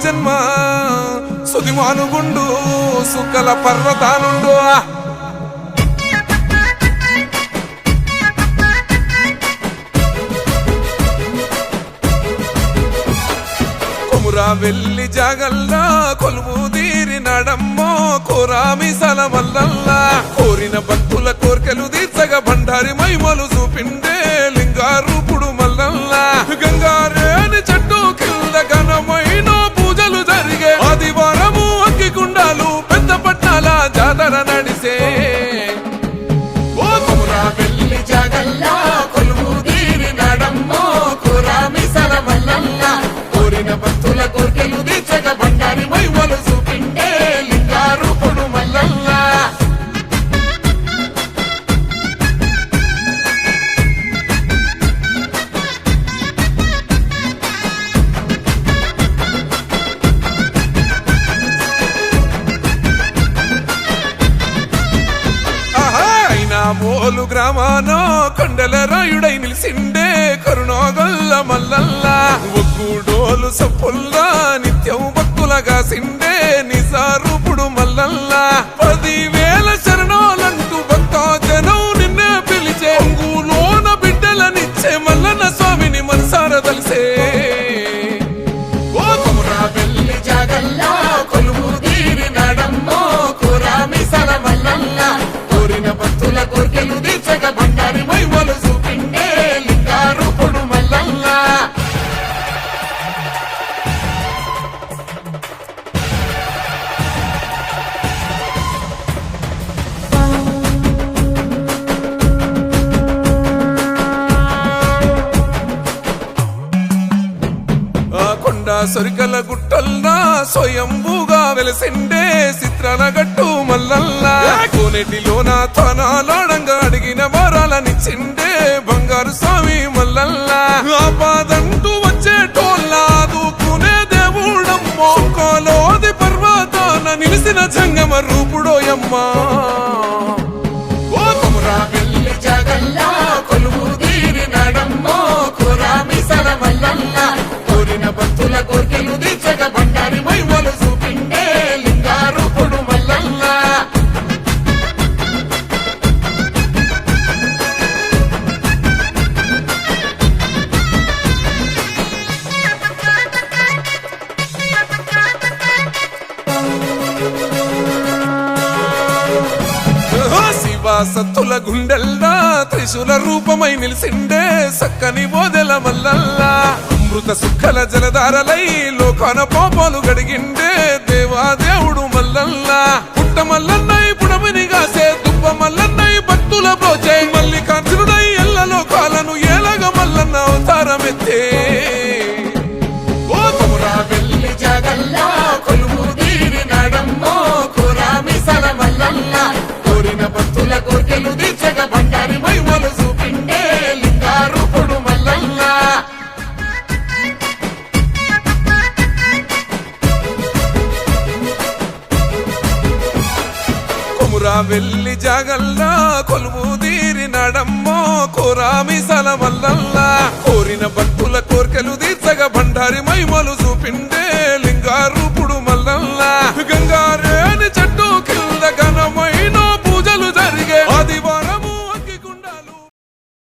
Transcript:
జన్మ సుదిమానుగుండు సుక్కల పర్వతానుండు వెల్లి జాగల్లా కొలువు తీరినాడమ్మో కోరామి సలమల్లల్లా కోరిన భక్తుల కోర్కెలు తీర్చగా బండారి మైమలు చూపిండే లింగారూపుడు మల్లల్లా గంగారేని చెట్టు కింద ఘనమైన పూజలు జరిగే ఆదివారము అగ్గికుండాలు పెద్ద పట్టాల జాతర నడిసే ఓ కోరా వెల్లి జాగల్లా కొలువు తీరినాడమ్మో కోరామి సలమల్లల్లా కోరిన భక్తుల కోర్కెలు తీర్చగా బండారి మైమలు చూపిండే లింగారూపుడు మల్లల్లా మోలు గ్రామాన కొండల రాయుడై నిలిసిండే కరుణోగల్ల మల్లల్లా ఒక్కూడోలు సప్పుల్లా నిత్యం భక్తులగా సిండే నిజారూపుడు మల్లల్లా 10,000 శరణాలంటూ భక్త జనం నిన్నే పిలిచే ఒంగులోన బిడ్డలనిచ్చే మల్లన్న స్వామిని మనసార తలిసే ఓ కోరా వెల్లి జాగల్లా కొలువు తీరినాడమ్మో కోరామి సలమల్లల్లా కోరిన భక్తుల కోర్కెలు తీర్చగా బండారి మైమలు చూపిండే లింగారూపుడు మల్లల్లా కొండ సొరికల గుట్టల్లా స్వయంభూగా వెలసిండే చిత్రాల గట్టు మల్లల్లా కోనేటిలోన తనాలాడంగా అడిగిన వరాలనిచ్చిండే బంగారు స్వామి మల్లల్లా ఆపాదంటూ వచ్చేటోల్లా దూకునే దేవుడమ్మో కోలోది పర్వతాన నిలిసిన జంగమ రూపుడోయమ్మా ఓ కోరా వెల్లి జాగల్లా కొలువు తీరినాడమ్మో కోరామి సలమల్లల్లా కోరిన భక్తుల కోర్కెలు తీర్చగా బండారి మైమలు చూపిండే లింగారూపుడు మల్లల్లా సత్తుల గుండెల్లా త్రిశూల రూపమై నిలిసిండే సక్కని బోదెల మల్లల్లా అమృత సుక్కల జలధారలై లోకాన పాపాలు గడిగిండే దేవాదేవుడు మల్లల్లా పుట్ట మల్లన్నై పుడమిని గాసే దుబ్బ మల్లన్నై భక్తుల ప్రోచే మల్లికార్జునుడై ఎల్ల లోకాలను ఏలగ మల్లన్న అవతారమెత్తే ఓ కోరా వెల్లి జాగల్లా కొలువు తీరినాడమ్మో కోరామి సలమల్లల్లా కోరిన భక్తుల కోర్కెలు తీర్చగా బండారి మైమలు చూపిండే లింగారూపుడు మల్లల్లా కొమురా వెల్లి జాగల్లా కొలువు తీరినాడమ్మో కోరామి సలమల్లల్లా